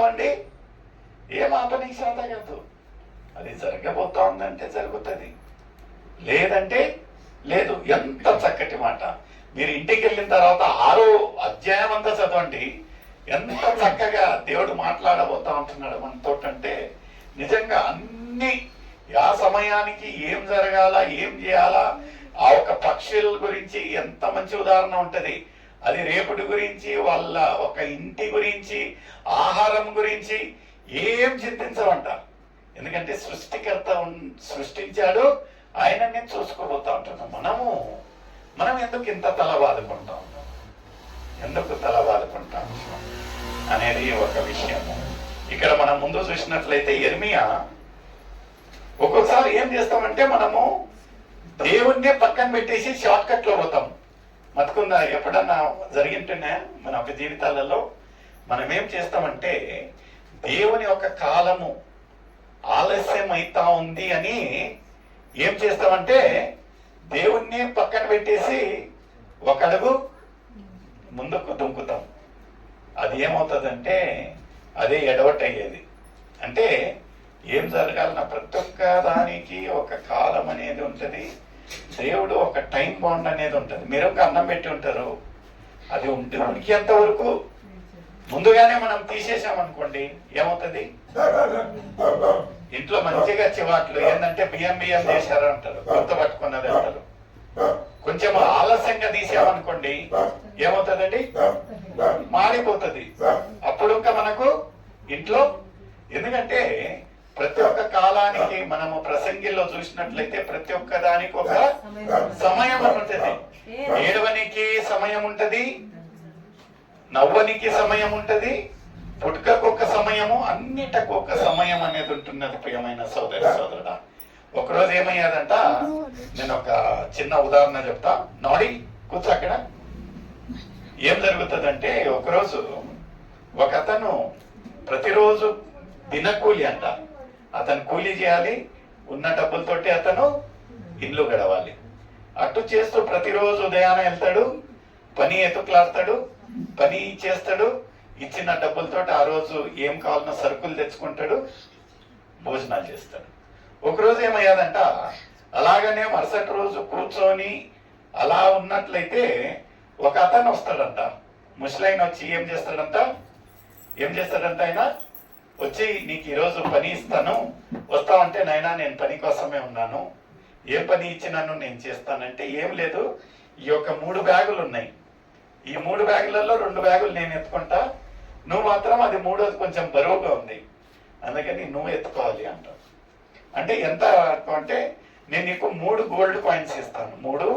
ఆపుతామండి? ఏం ఆపనీకి శాత కాదు. అది జరగబోతా ఉందంటే జరుగుతుంది, లేదంటే లేదు. ఎంత చక్కటి మాట! మీరు ఇంటికి వెళ్ళిన తర్వాత 6వ అధ్యాయం అంతా చదవండి. ఎంత చక్కగా దేవుడు మాట్లాడబోతా ఉంటున్నాడు మనతో. అంటే నిజంగా అన్ని ఆ సమయానికి ఏం జరగాల, ఏం చేయాలా, ఆ ఒక పక్షుల గురించి ఎంత మంచి ఉదాహరణ ఉంటది. అది రేపటి గురించి, వాళ్ళ ఒక ఇంటి గురించి, ఆహారం గురించి ఏం చింతించమంట. ఎందుకంటే సృష్టికర్త సృష్టించాడు, ఆయననే చూసుకోబోతా ఉంటున్నాం. మనం ఎందుకు ఇంత తల బాదుకుంటాం, ఎందుకు తల బాదుకుంటాం అనేది ఒక విషయము. ఇక్కడ మనం ముందు చూసినట్లయితే యెర్మీయా ఒక్కొక్కసారి ఏం చేస్తామంటే మనము దేవుణ్ణే పక్కన పెట్టేసి షార్ట్ కట్ లో పోతాం. మతుకుందా? ఎప్పుడన్నా జరిగింటేనే మన ఒక జీవితాలలో మనం ఏం చేస్తామంటే దేవుని ఒక కాలము ఆలస్యం అవుతా ఉంది అని ఏం చేస్తామంటే దేవుణ్ణి పక్కన పెట్టేసి ఒక అడుగు ముందుకు దుంకుతాం. అది ఏమవుతుందంటే అదే ఎడవట్ అయ్యేది. అంటే ఏం జరగాలన్న ప్రతి ఒక్క దానికి ఒక కాలం అనేది ఉంటుంది. దేవుడు ఒక టైం బాండ్ అనేది ఉంటుంది. మీరు ఒక అన్నం పెట్టి ఉంటారు, అది ఉడికేంత వరకు ముందుగానే మనం తీసేసామనుకోండి ఏమవుతుంది? ఇంట్లో మంచిగా చివాట్లు ఏంటంటే బియ్యం చేశారు అంటారు, గుర్తు పట్టుకున్నది అంటారు. కొంచెం ఆలస్యంగా తీసామనుకోండి ఏమవుతుందండి? మాడిపోతుంది. అప్పుడు ఇంకా మనకు ఇంట్లో, ఎందుకంటే ప్రతి ఒక్క కాలానికి మనము ప్రసంగిలో చూసినట్లయితే ప్రతి ఒక్క దానికి ఒక సమయం ఉంటుంది. ఏడవనికి సమయం ఉంటది, నవ్వనికి సమయం ఉంటది, పుట్టుకకు ఒక సమయము, అన్నిటకు ఒక సమయం అనేది ఉంటున్నది. ప్రియమైన సోదరి సోదరుడా, ఒకరోజు ఏమయ్యాదంట, నేను ఒక చిన్న ఉదాహరణ చెప్తా. నాడి కూర్చో అక్కడ. ఏం జరుగుతుందంటే ఒకరోజు ఒక అతను ప్రతిరోజు దినకూలి అంట, అతను కూలీ చేయాలి, ఉన్న డబ్బులతోటి అతను ఇల్లు గడవాలి. అటు చేస్తూ ప్రతిరోజు ఉదయాన వెళ్తాడు, పని ఎతుకులాడతాడు, పని చేస్తాడు, ఇచ్చిన డబ్బులతో ఆ రోజు ఏం కావాలన్నా సరుకులు తెచ్చుకుంటాడు, భోజనాలు చేస్తాడు. ఒకరోజు ఏమయ్యాదంట, అలాగనే మరుసటి రోజు కూర్చొని అలా ఉన్నట్లయితే ఒక అతను వస్తాడంట, ముసలైన వచ్చి ఏం చేస్తాడంట ఆయన వచ్చి, నీకు ఈరోజు పని ఇస్తాను, వస్తావంటే నాయనా నేను పని కోసమే ఉన్నాను, ఏ పని ఇచ్చినాను నేను చేస్తానంటే, ఏం లేదు, ఈ యొక్క 3 బ్యాగులు ఉన్నాయి, ఈ 3 బ్యాగులలో 2 బ్యాగులు నేను ఎత్తుకుంటా, నువ్వు మాత్రం అది 3వది కొంచెం బరువుగా ఉంది, అందుకని నువ్వు ఎత్తుకోవాలి అంట. అంటే ఎంత అంటే నేను నీకు 3 గోల్డ్ కాయిన్స్ ఇస్తాను, 3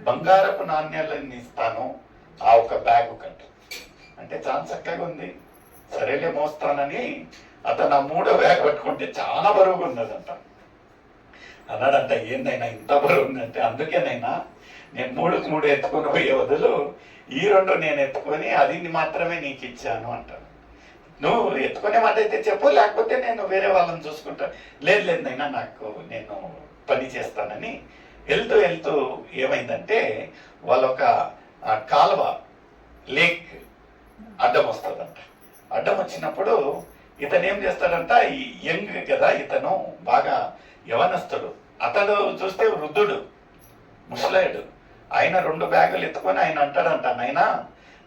బంగారపు నాణ్యాలను ఇస్తాను ఆ ఒక బ్యాగు కంటే. అంటే చాలా చక్కగా ఉంది, సరేలే మోస్తానని అతను ఆ 3వ బ్యాగ్ పట్టుకుంటే చాలా బరువుగా ఉన్నదంట. అన్నాడంట, ఏందైనా ఇంత బరువు ఉందంటే, అందుకేనైనా నేను 3కు 3 ఎత్తుకొని పోయే బదులు ఈ 2 నేను ఎత్తుకొని అది మాత్రమే నీకు ఇచ్చాను అంటాను. నువ్వు ఎత్తుకునే మాట అయితే చెప్పు, లేకపోతే నేను వేరే వాళ్ళని చూసుకుంటాను. లేదు నైనా నాకు నేను పని చేస్తానని వెళ్తూ ఏమైందంటే వాళ్ళొక కాలువ లేక్ అడ్డం వస్తుందంట. అడ్డం వచ్చినప్పుడు ఇతను ఏం చేస్తాడంట, ఈ యంగ్ కదా ఇతను, బాగా యవనస్తుడు, అతడు చూస్తే వృద్ధుడు, ముసలాయుడు. ఆయన 2 బ్యాగులు ఎత్తుకొని ఆయన అంటాడంట, నాయనా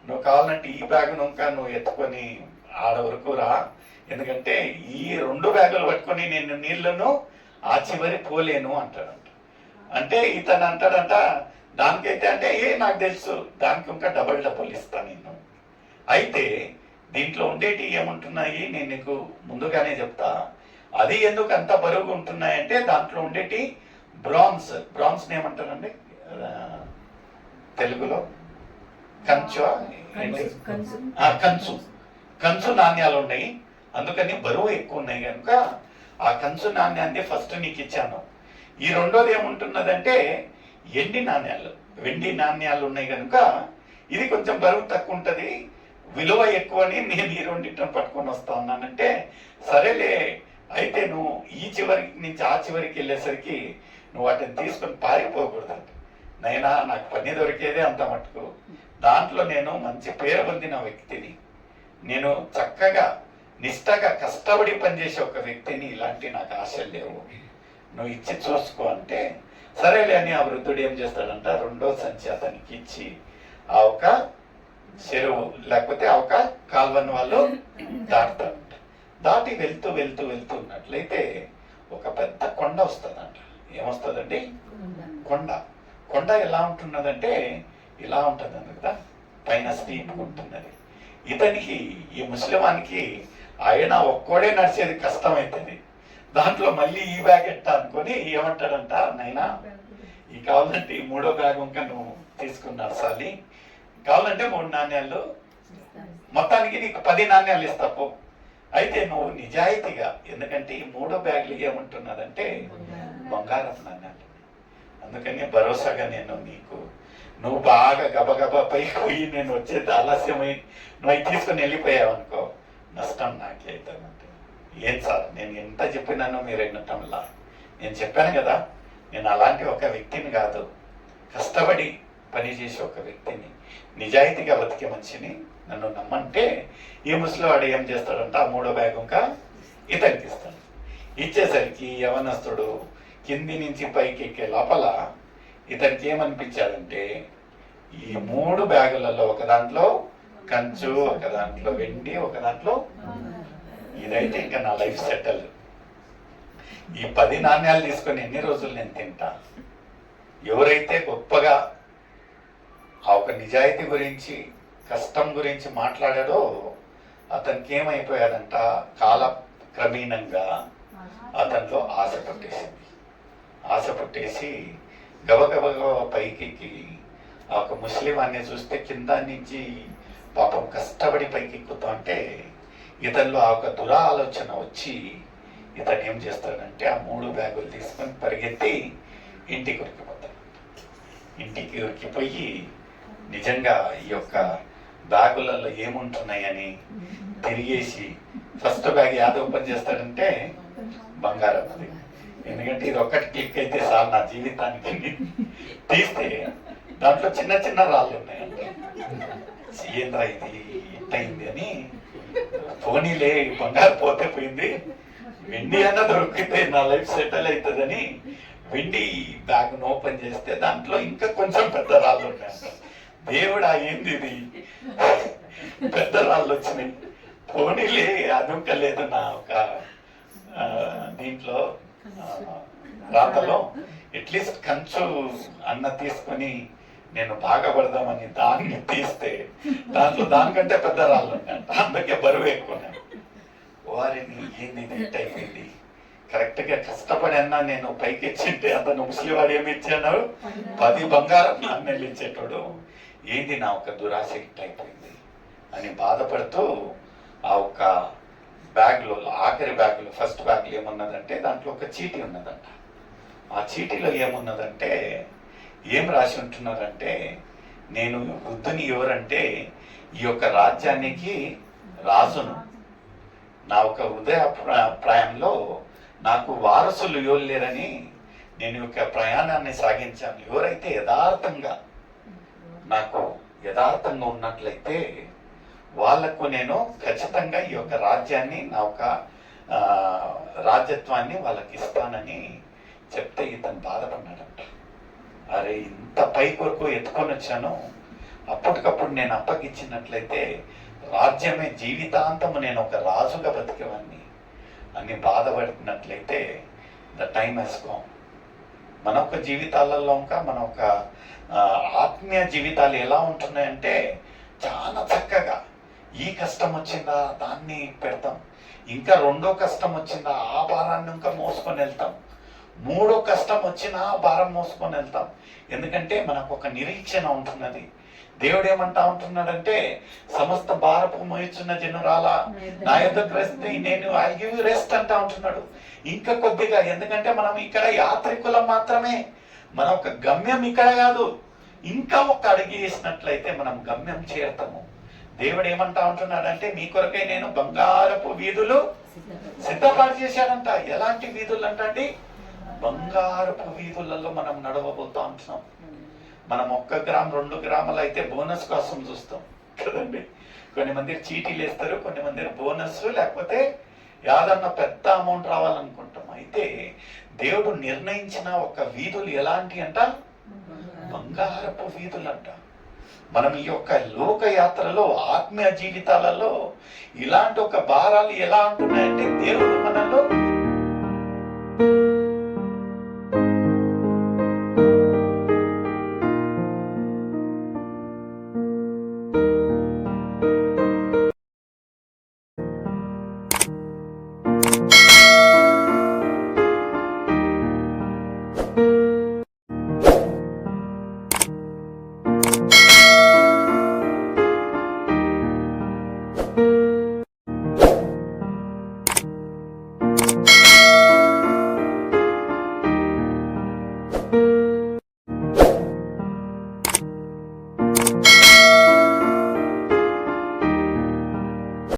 నువ్వు కావాలంటే ఈ బ్యాగును ఇంకా నువ్వు ఎత్తుకొని ఆడ వరకు రా, ఎందుకంటే ఈ 2 బ్యాగులు పట్టుకొని నేను నీళ్లను ఆ చివరి పోలేను అంటాడంట. అంటే ఇతను అంటాడంట, దానికైతే అంటే నాకు తెలుసు, దానికి ఇంకా డబుల్ ఇస్తాను నేను. అయితే దీంట్లో ఉండేటి ఏముంటున్నాయి నేను నీకు ముందుగానే చెప్తా. అది ఎందుకు అంత బరువుగా ఉంటున్నాయంటే దాంట్లో ఉండేటి బ్రాన్స్ ఏమంటారండి తెలుగులో? కంచు నాణ్యాలు ఉన్నాయి, అందుకని బరువు ఎక్కువ ఉన్నాయి కనుక ఆ కంచు నాణ్యాన్ని ఫస్ట్ నీకు ఇచ్చాను. ఈ 2వది ఏముంటున్నదంటే ఎండి నాణ్యాలు, వెండి నాణ్యాలు ఉన్నాయి కనుక ఇది కొంచెం బరువు తక్కువ ఉంటుంది, విలువ ఎక్కువ అని నేను ఈ 2టిని పట్టుకొని వస్తా ఉన్నానంటే, సరేలే అయితే నువ్వు ఈ చివరి నుంచి ఆ చివరికి వెళ్ళేసరికి నువ్వు వాటిని తీసుకొని పారిపోకూడదంట. నైనా నాకు పని దొరికేదే అంత మటుకు, దాంట్లో నేను మంచి పేరు పొందిన వ్యక్తిని, నేను చక్కగా నిష్టగా కష్టపడి పనిచేసే ఒక వ్యక్తిని ఇలాంటి నాకు ఆశలు లేవు, నువ్వు ఇచ్చి చూసుకో అంటే సరేలే అని ఆ వృద్ధుడు ఏం చేస్తాడంట, రెండో సంచి అతనికి ఇచ్చి ఆ ఒక చెరువు లేకపోతే ఆ ఒక కాల్వని వాళ్ళు దాటుతారంట. దాటి వెళ్తూ వెళ్తూ వెళ్తూ ఉన్నట్లయితే ఒక పెద్ద కొండ వస్తుందంట. ఏమొస్తుందండి? కొండ. కొండ ఎలా ఉంటున్నదంటే ఇలా ఉంటుంది కదా, పైన స్టీప్ ఉంటున్నది. ఇతనికి ఈ ముస్లిమానికి ఆయన ఒక్కడే నడిచేది కష్టమైతుంది, దాంట్లో మళ్ళీ ఈ బ్యాగ్ ఎట్టా అనుకొని ఏమంటాడంట, నైనా ఈ కావాలంటే ఈ మూడో బ్యాగ్ ఇంకా నువ్వు తీసుకుని నడసాలి, కావాలంటే 3 నాణ్యాలు మొత్తానికి నీకు 10 నాణ్యాలు ఇస్తాపు, అయితే నువ్వు నిజాయితీగా, ఎందుకంటే ఈ 3 బ్యాగులు ఏమంటున్నదంటే బంగారం నాణ్యాలు, అందుకని భరోసాగా నేను నీకు, నువ్వు బాగా గబగబా పైకి పోయి నేను వచ్చేది ఆలస్యమై నువ్వు అవి తీసుకుని వెళ్ళిపోయావు అనుకో, నష్టం నాకే అవుతానంటే, ఏం సార్ నేను ఎంత చెప్పినానో మీరు వినటంలా, నేను చెప్పాను కదా నేను అలాంటి ఒక వ్యక్తిని కాదు, కష్టపడి పనిచేసే ఒక వ్యక్తిని, నిజాయితీగా బతికే మనిషిని, నన్ను నమ్మంటే ఈ ముసలివాడు ఏం చేస్తాడంట, ఆ 3వ బ్యాగ్ ఇంకా ఇతనికి ఇస్తాడు. ఇచ్చేసరికి యవనస్తుడు కింది నుంచి పైకి ఎక్కే లోపల ఇతనికి ఏమనిపించాడంటే, ఈ 3 బ్యాగులలో ఒక దాంట్లో కంచు, ఒక దాంట్లో వెండి, ఒక దాంట్లో ఇదైతే ఇంకా నా లైఫ్ సెటిల్, ఈ 10 నాణ్యాలు తీసుకొని ఎన్ని రోజులు నేను తింటా. ఎవరైతే గొప్పగా ఆ ఒక నిజాయితీ గురించి, కష్టం గురించి మాట్లాడాడో అతనికి ఏమైపోయాడంట, కాల క్రమీణంగా అతనిలో ఆశ పుట్టేసింది. ఆశ పుట్టేసి గబగబగా పైకి ఆ ఒక ముస్లిం అన్ని చూస్తే కింద నుంచి పాపం కష్టపడి పైకి ఎక్కుతా అంటే ఇతనిలో ఆ ఒక ఆలోచన వచ్చి ఇతను ఏం చేస్తాడంటే ఆ 3 బ్యాగులు తీసుకొని పరిగెత్తి ఇంటికి ఉరికిపోతాడు. ఇంటికి ఉరికిపోయి నిజంగా ఈ యొక్క బ్యాగులలో ఏముంటున్నాయని తిరిగేసి ఫస్ట్ బ్యాగ్ యాద ఓపెన్ చేస్తాడంటే బంగారం అది, ఎందుకంటే ఇది ఒక్కటి క్లిక్ అయితే చాలు నా జీవితానికి. తీస్తే దాంట్లో చిన్న చిన్న రాళ్ళు ఉన్నాయండి, ఏంద్రా ఇది ఇట్టయింది అని, పోనీలే బంగారు పోతే పోయింది, వెండి అన్న దొరికితే నా లైఫ్ సెటిల్ అవుతుందని వెండి బ్యాగ్ ఓపెన్ చేస్తే దాంట్లో ఇంకా కొంచెం పెద్ద రాళ్ళు ఉన్నాయంట. దేవుడా ఏంది ఇది, పెద్ద రాళ్ళు వచ్చినాయి, పోనీలే అదుంకలేదు నా ఒక దీంట్లో రాతలో, అట్లీస్ట్ కంచు అన్న తీసుకొని నేను బాగా పడదామని దాన్ని తీస్తే దాంట్లో దానికంటే పెద్ద రాళ్ళు ఉన్నాయంట, అందుకే బరువు ఎక్కువ. వారిని ఏంది నెట్ అయిపోయింది, కరెక్ట్ గా కష్టపడి అన్నా నేను పైకి ఇచ్చింటే అతను ముసలివాడు ఏమి ఇచ్చాడు, 10 బంగారం నాణ్యాలు ఇచ్చేటోడు, ఏంది నా ఒక దురాశ హిట్ అయిపోయింది అని బాధపడుతూ ఆ ఒక బ్యాగ్లో, ఆఖరి బ్యాగ్లో, ఫస్ట్ బ్యాగ్లో ఏమున్నదంటే దాంట్లో ఒక చీటీ ఉన్నదంట. ఆ చీటీలో ఏమున్నదంటే ఏం రాసి ఉంటున్నారంటే, నేను వృద్ధుని ఎవరంటే ఈ యొక్క రాజ్యానికి రాజును, నా ఒక హృదయ ప్రాయంలో నాకు వారసులు ఎవరు లేరని నేను యొక్క ప్రయాణాన్ని సాగించాను. ఎవరైతే నాకు యథార్థంగా ఉన్నట్లయితే వాళ్లకు నేను ఖచ్చితంగా ఈ యొక్క రాజ్యాన్ని, నా ఒక రాజ్యత్వాన్ని వాళ్ళకి ఇస్తానని చెప్తే ఇతను బాధపడ్డాడంట. అరే ఇంత పై కొరకు ఎత్తుకొని వచ్చాను, అప్పటికప్పుడు నేను అప్పగించినట్లయితే రాజ్యమే జీవితాంతము నేను ఒక రాజుగా బతికేవాన్ని అని బాధపడినట్లయితే ద టైమ్ హెస్ గాన్. మన ఒక జీవితాలలో ఇంకా మన ఒక ఆత్మీయ జీవితాలు ఎలా ఉంటున్నాయంటే చాలా చక్కగా, ఈ కష్టం వచ్చిందా దాన్ని పెడతాం, ఇంకా రెండో కష్టం వచ్చిందా ఆ భారాన్ని ఇంకా మోసుకొని వెళ్తాం, మూడో కష్టం వచ్చినా భారం మోసుకొని వెళ్తాం. ఎందుకంటే మనకు ఒక నిరీక్షణ ఉంటున్నది. దేవుడు ఏమంటా ఉంటున్నాడంటే, సమస్త భారపు మోయిచున్న జనురాల నా యొద్దకు రండి, నేను ఐ గివ్ యు రెస్ట్ అంటా ఉంటున్నాడు. ఇంకా కొద్దిగా, ఎందుకంటే మనం ఇక్కడ యాత్రికులం మాత్రమే, మన ఒక గమ్యం ఇక్కడ కాదు. ఇంకా ఒక అడుగు వేసినట్లయితే మనం గమ్యం చేరుతాము. దేవుడు ఏమంటా ఉంటున్నాడంటే, మీ కొరకై నేను బంగారపు వీధులు సిద్ధపాటు చేశాడంట. ఎలాంటి వీధులు అంటండి? బంగారపు వీధులలో మనం నడవబోతా ఉంటున్నాం. మనం 1 గ్రామ్ 2 గ్రాములు అయితే బోనస్ కోసం చూస్తాం కదండి. కొన్ని మంది చీటీలు వేస్తారు, కొన్ని మంది బోనస్, లేకపోతే యాదన్న పెద్ద అమౌంట్ రావాలనుకుంటాం. అయితే దేవుడు నిర్ణయించిన ఒక వీధులు ఎలాంటి అంట? బంగారపు వీధులు అంట. మనం ఈ యొక్క లోక యాత్రలో, ఆత్మీయ జీవితాలలో ఇలాంటి ఒక భారాలు ఎలా ఉంటున్నాయంటే దేవుడు